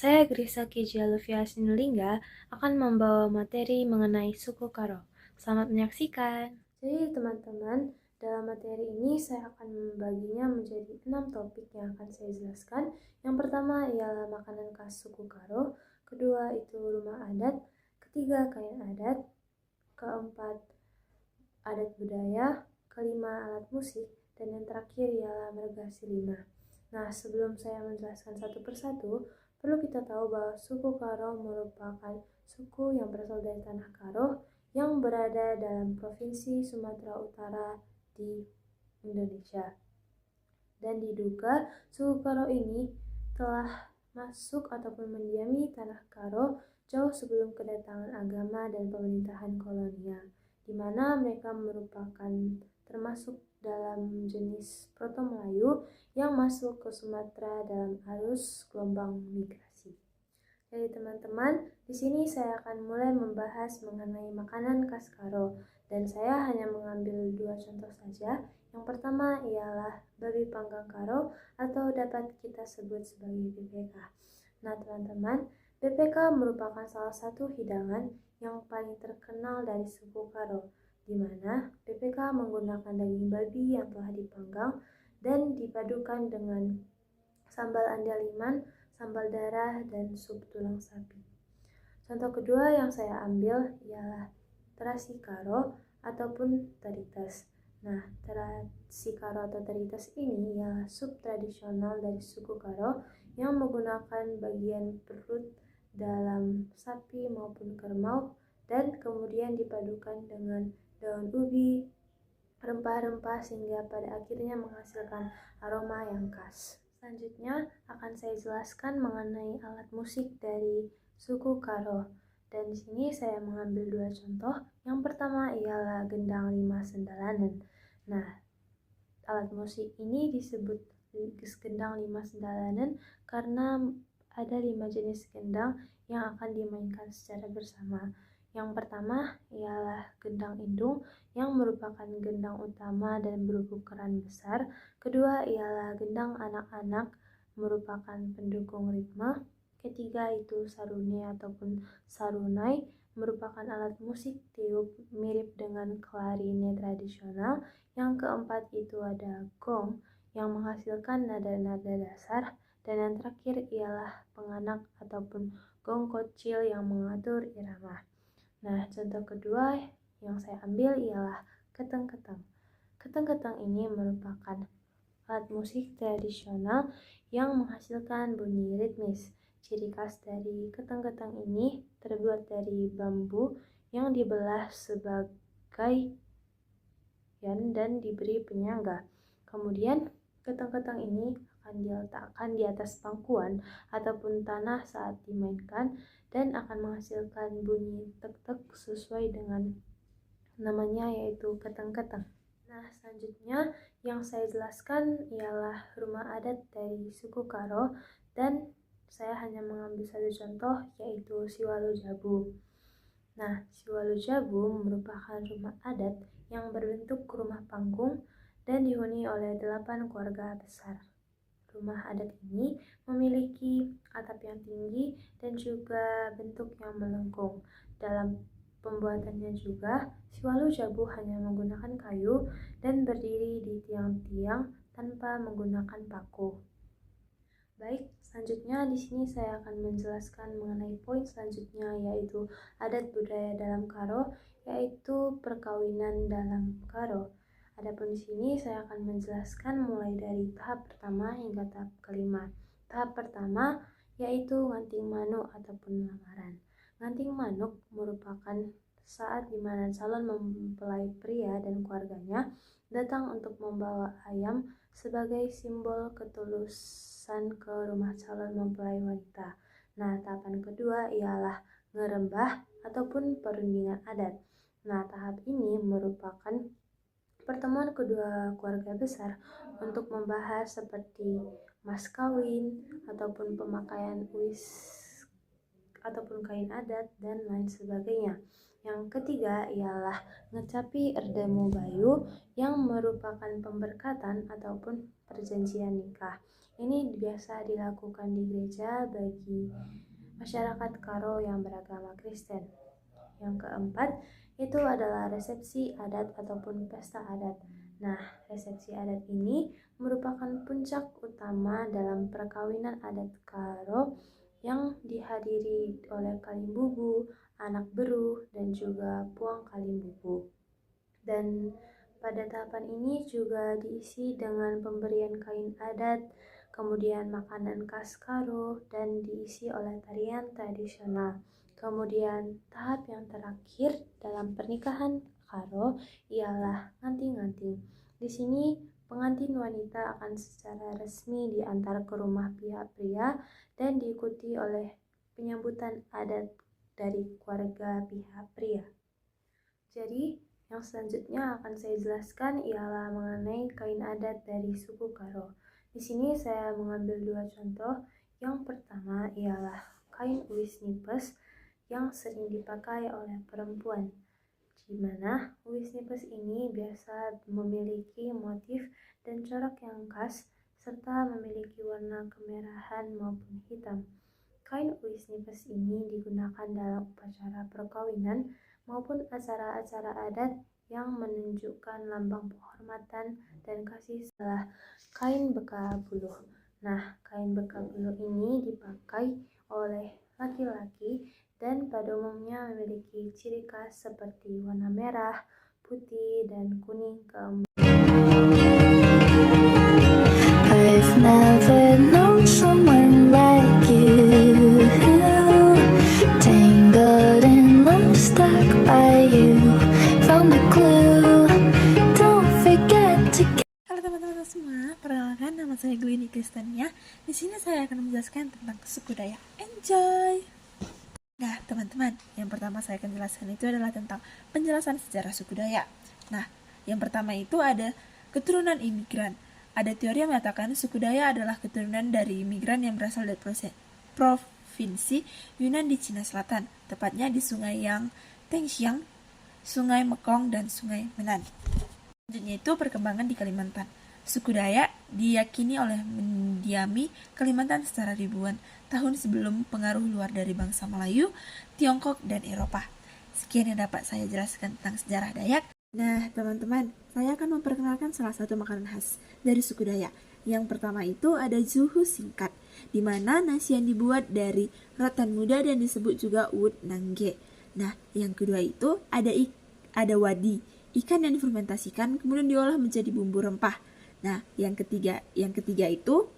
Saya Grisa Kijia Luvia Sinulinga akan membawa materi mengenai suku Karo. Selamat menyaksikan. Jadi teman-teman, dalam materi ini saya akan membaginya menjadi 6 topik yang akan saya jelaskan. Yang pertama ialah makanan khas suku Karo, kedua itu rumah adat, ketiga kain adat, keempat adat budaya, kelima alat musik, dan yang terakhir ialah margasilima. Nah, sebelum saya menjelaskan satu persatu, perlu kita tahu bahwa suku Karo merupakan suku yang berasal dari tanah Karo yang berada dalam Provinsi Sumatera Utara di Indonesia. Dan diduga suku Karo ini telah masuk ataupun mendiami tanah Karo jauh sebelum kedatangan agama dan pemerintahan kolonial, di mana mereka merupakan termasuk dalam jenis Proto Melayu yang masuk ke Sumatera dalam arus gelombang migrasi. Jadi teman-teman, di sini saya akan mulai membahas mengenai makanan khas Karo dan saya hanya mengambil 2 contoh saja. Yang pertama ialah babi panggang Karo atau dapat kita sebut sebagai BPK. Nah teman-teman, BPK merupakan salah satu hidangan yang paling terkenal dari suku Karo, di mana BPK menggunakan daging babi yang telah dipanggang dan dipadukan dengan sambal andaliman, sambal darah, dan sup tulang sapi. Contoh kedua yang saya ambil ialah terasi Karo ataupun teritas. Nah, terasi Karo atau teritas ini ialah sup tradisional dari suku Karo yang menggunakan bagian perut dalam sapi maupun kerbau dan kemudian dipadukan dengan daun ubi, rempah-rempah sehingga pada akhirnya menghasilkan aroma yang khas. Selanjutnya akan saya jelaskan mengenai alat musik dari suku Karo. Dan di sini saya mengambil 2 contoh. Yang pertama ialah gendang 5 sendalanan. Nah, alat musik ini disebut gendang 5 sendalanan karena ada 5 jenis gendang yang akan dimainkan secara bersama. Yang pertama ialah gendang indung yang merupakan gendang utama dan berukuran besar. Kedua ialah gendang anak-anak merupakan pendukung ritme. Ketiga itu sarune ataupun sarunai merupakan alat musik tiup mirip dengan klarinet tradisional. Yang keempat itu ada gong yang menghasilkan nada-nada dasar. Dan yang terakhir ialah penganak ataupun gong kocil yang mengatur irama. Nah, contoh kedua yang saya ambil ialah keteng-keteng. Keteng-keteng ini merupakan alat musik tradisional yang menghasilkan bunyi ritmis. Ciri khas dari keteng-keteng ini terbuat dari bambu yang dibelah sebagai dan diberi penyangga. Kemudian keteng-keteng ini akan diletakkan di atas pangkuan ataupun tanah saat dimainkan dan akan menghasilkan bunyi tek-tek sesuai dengan namanya yaitu keteng-keteng. Nah, selanjutnya yang saya jelaskan ialah rumah adat dari suku Karo dan saya hanya mengambil satu contoh yaitu Siwalu Jabu. Nah, Siwalu Jabu merupakan rumah adat yang berbentuk rumah panggung dan dihuni oleh 8 keluarga besar. Rumah adat ini memiliki atap yang tinggi dan juga bentuk yang melengkung. Dalam pembuatannya juga, Siwalu Jabu hanya menggunakan kayu dan berdiri di tiang-tiang tanpa menggunakan paku. Baik, selanjutnya di sini saya akan menjelaskan mengenai poin selanjutnya yaitu adat budaya dalam Karo, yaitu perkawinan dalam Karo. Adapun di sini saya akan menjelaskan mulai dari tahap pertama hingga tahap kelima. Tahap pertama yaitu nganting manuk ataupun lamaran. Nganting manuk merupakan saat di mana calon mempelai pria dan keluarganya datang untuk membawa ayam sebagai simbol ketulusan ke rumah calon mempelai wanita. Nah, tahapan kedua ialah ngerembah ataupun perundingan adat. Nah, tahap ini merupakan pertemuan kedua keluarga besar untuk membahas seperti mas kawin ataupun pemakaian uis ataupun kain adat dan lain sebagainya. Yang ketiga ialah ngecapi erdemu bayu yang merupakan pemberkatan ataupun perjanjian nikah. Ini biasa dilakukan di gereja bagi masyarakat Karo yang beragama Kristen. Yang keempat, itu adalah resepsi adat ataupun pesta adat. Nah, resepsi adat ini merupakan puncak utama dalam perkawinan adat Karo yang dihadiri oleh kalimbubu, anak beru, dan juga puang kalimbubu. Dan pada tahapan ini juga diisi dengan pemberian kain adat, kemudian makanan khas Karo, dan diisi oleh tarian tradisional. Kemudian tahap yang terakhir dalam pernikahan Karo ialah nganting-nganting. Di sini pengantin wanita akan secara resmi diantar ke rumah pihak pria dan diikuti oleh penyambutan adat dari keluarga pihak pria. Jadi, yang selanjutnya akan saya jelaskan ialah mengenai kain adat dari suku Karo. Di sini saya mengambil dua contoh. Yang pertama ialah kain uis nipes yang sering dipakai oleh perempuan, di mana uis nipes ini biasa memiliki motif dan corak yang khas serta memiliki warna kemerahan maupun hitam. Kain uis nipes ini digunakan dalam upacara perkawinan maupun acara-acara adat yang menunjukkan lambang penghormatan dan kasih setelah kain beka buluh. Nah, kain beka buluh ini dipakai oleh laki-laki dan pada umumnya memiliki ciri khas seperti warna merah, putih, dan kuning keempat. I've never known someone like you, tangled in love, stuck by you, found a clue, don't forget to get. Halo teman-teman semua, perkenalkan nama saya Glini Kristania. Di sini saya akan menjelaskan tentang suku Dayak. Enjoy! Nah, teman-teman, yang pertama saya akan jelaskan itu adalah tentang penjelasan sejarah suku Dayak. Nah, yang pertama itu ada keturunan imigran. Ada teori yang mengatakan suku Dayak adalah keturunan dari imigran yang berasal dari provinsi Yunnan di Cina Selatan, tepatnya di sungai yang Tengxiang, sungai Mekong, dan sungai Menan. Selanjutnya itu perkembangan di Kalimantan. Suku Dayak diyakini oleh mendiami Kalimantan secara ribuan tahun sebelum pengaruh luar dari bangsa Melayu, Tiongkok, dan Eropa. Sekian yang dapat saya jelaskan tentang sejarah Dayak. Nah, teman-teman, saya akan memperkenalkan salah satu makanan khas dari suku Dayak. Yang pertama itu ada zuhu singkat, di mana nasi yang dibuat dari rotan muda dan disebut juga wut nangge. Nah, yang kedua itu ada wadi, ikan yang difermentasikan kemudian diolah menjadi bumbu rempah. Nah, yang ketiga itu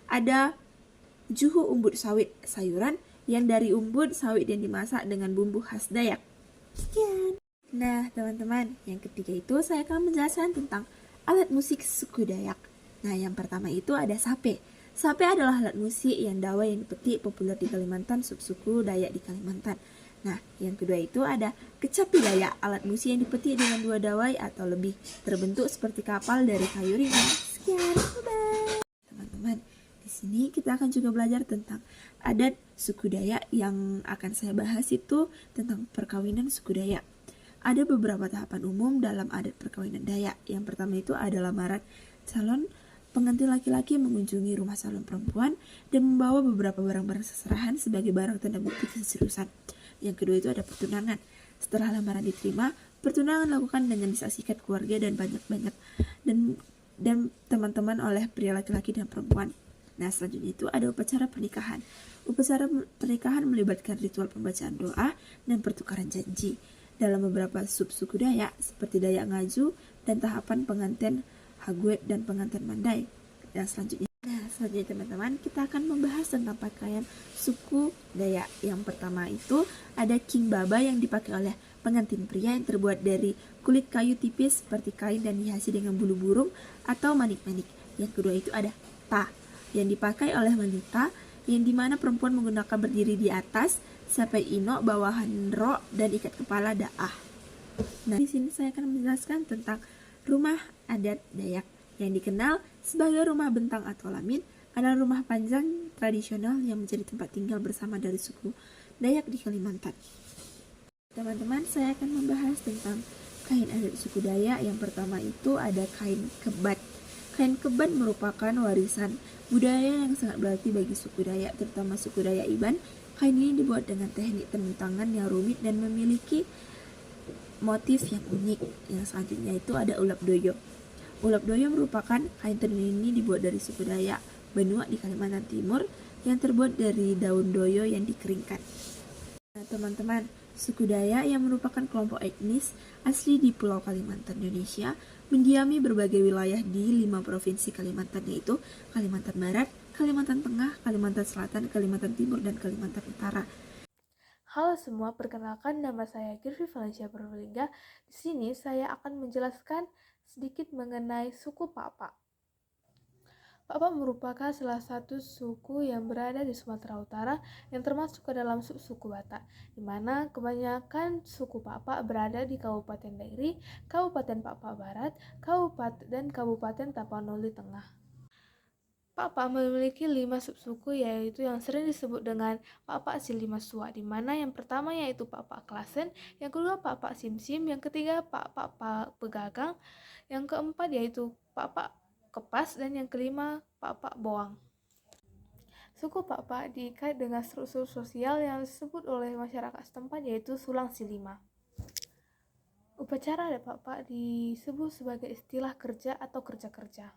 ada juhu umbut sawit, sayuran yang dari umbut sawit yang dimasak dengan bumbu khas Dayak. Sekian. Nah, teman-teman, yang ketiga itu saya akan menjelaskan tentang alat musik suku Dayak. Nah, yang pertama itu ada sape. Sape adalah alat musik yang dawai yang dipetik populer di Kalimantan, subsuku Dayak di Kalimantan. Nah, yang kedua itu ada kecapi Dayak, alat musik yang dipetik dengan dua dawai atau lebih, terbentuk seperti kapal dari kayu ringan. Sekian, bye. Teman-teman, di sini kita akan juga belajar tentang adat suku Dayak. Yang akan saya bahas itu tentang perkawinan suku Dayak. Ada beberapa tahapan umum dalam adat perkawinan Dayak. Yang pertama itu ada lamaran. Calon pengantin laki-laki mengunjungi rumah calon perempuan dan membawa beberapa barang-barang seserahan sebagai barang tanda bukti keseriusan. Yang kedua itu ada pertunangan. Setelah lamaran diterima, pertunangan dilakukan dengan disaksikan keluarga dan banyak-banyak dan teman-teman oleh pria laki-laki dan perempuan. Nah, selanjutnya itu ada upacara pernikahan. Upacara pernikahan melibatkan ritual pembacaan doa dan pertukaran janji. Dalam beberapa subsuku Dayak seperti Dayak Ngaju dan tahapan pengantin Haguet dan pengantin Mandai. Dan selanjutnya teman-teman, kita akan membahas tentang pakaian suku Dayak. Yang pertama itu ada king baba yang dipakai oleh pengantin pria yang terbuat dari kulit kayu tipis seperti kain dan dihiasi dengan bulu burung atau manik-manik. Yang kedua itu ada ta yang dipakai oleh wanita, yang dimana perempuan menggunakan berdiri di atas sampai ino bawahan ro dan ikat kepala daah. Nah, di sini saya akan menjelaskan tentang rumah adat Dayak yang dikenal sebagai rumah bentang atau lamin, adalah rumah panjang tradisional yang menjadi tempat tinggal bersama dari suku Dayak di Kalimantan. Teman-teman, saya akan membahas tentang kain adat suku Dayak. Yang pertama itu ada kain kebat. Kain keban merupakan warisan budaya yang sangat berarti bagi suku Dayak, terutama suku Dayak Iban. Kain ini dibuat dengan teknik tenun tangan yang rumit dan memiliki motif yang unik. Yang selanjutnya itu ada ulap doyo. Ulap doyo merupakan kain tenun ini dibuat dari suku Dayak Benua di Kalimantan Timur yang terbuat dari daun doyo yang dikeringkan. Nah, teman-teman, suku Dayak yang merupakan kelompok etnis asli di Pulau Kalimantan, Indonesia, mendiami berbagai wilayah di 5 provinsi Kalimantan, yaitu Kalimantan Barat, Kalimantan Tengah, Kalimantan Selatan, Kalimantan Timur, dan Kalimantan Utara. Halo semua, perkenalkan nama saya Girvi Valencia Purbalingga. Di sini saya akan menjelaskan sedikit mengenai suku Papa. Papa merupakan salah satu suku yang berada di Sumatera Utara yang termasuk ke dalam subsuku Batak, di mana kebanyakan suku Papa berada di Kabupaten Dairi, Kabupaten Papa Barat, dan Kabupaten Tapanuli Tengah. Papa memiliki 5 subsuku, yaitu yang sering disebut dengan Papa Silimasua, di mana yang pertama yaitu Papa Klasen, yang kedua Papa Simsim, yang ketiga Papa Pegagang, yang keempat yaitu Papa Kepas, dan yang kelima Papa Boang. Suku Papa diikat dengan struktur sosial yang disebut oleh masyarakat setempat yaitu sulang silima. Upacara adat Papa disebut sebagai istilah kerja atau kerja-kerja.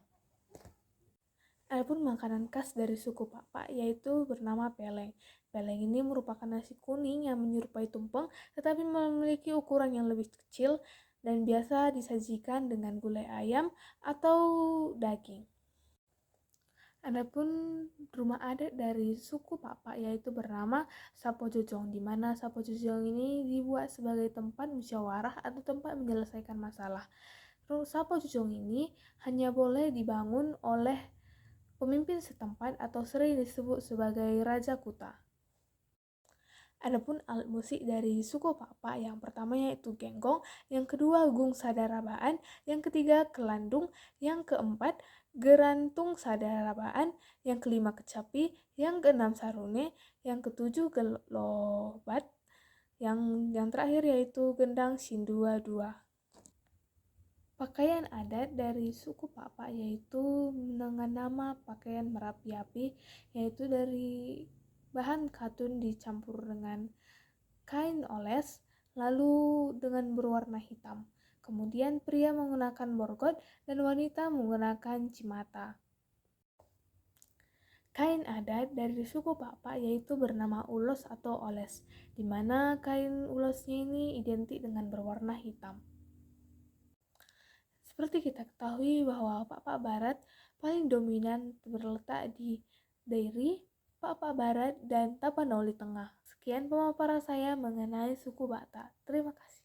Adapun makanan khas dari suku Papa yaitu bernama peleng. Peleng ini merupakan nasi kuning yang menyerupai tumpeng tetapi memiliki ukuran yang lebih kecil dan biasa disajikan dengan gulai ayam atau daging. Adapun rumah adat dari suku Papa yaitu bernama Sapojojong, di mana Sapojojong ini dibuat sebagai tempat musyawarah atau tempat menyelesaikan masalah. Sapojojong ini hanya boleh dibangun oleh pemimpin setempat atau sering disebut sebagai Raja Kuta. Adapun alat musik dari suku Papa yang pertama yaitu genggong, yang kedua gung sadarabaan, yang ketiga kelandung, yang keempat gerantung sadarabaan, yang kelima kecapi, yang keenam sarune, yang ketujuh gelobat, yang terakhir yaitu gendang sindua dua. Pakaian adat dari suku Papa yaitu dengan nama pakaian Merapi Api, yaitu dari bahan katun dicampur dengan kain oles lalu dengan berwarna hitam. Kemudian pria menggunakan borgot dan wanita menggunakan cimata. Kain adat dari suku Papa yaitu bernama ulos atau oles, di mana kain ulosnya ini identik dengan berwarna hitam. Seperti kita ketahui bahwa Papa Barat paling dominan terletak di Dairi, Papa Barat, dan Tapanuli Tengah. Sekian pemaparan saya mengenai suku Batak. Terima kasih.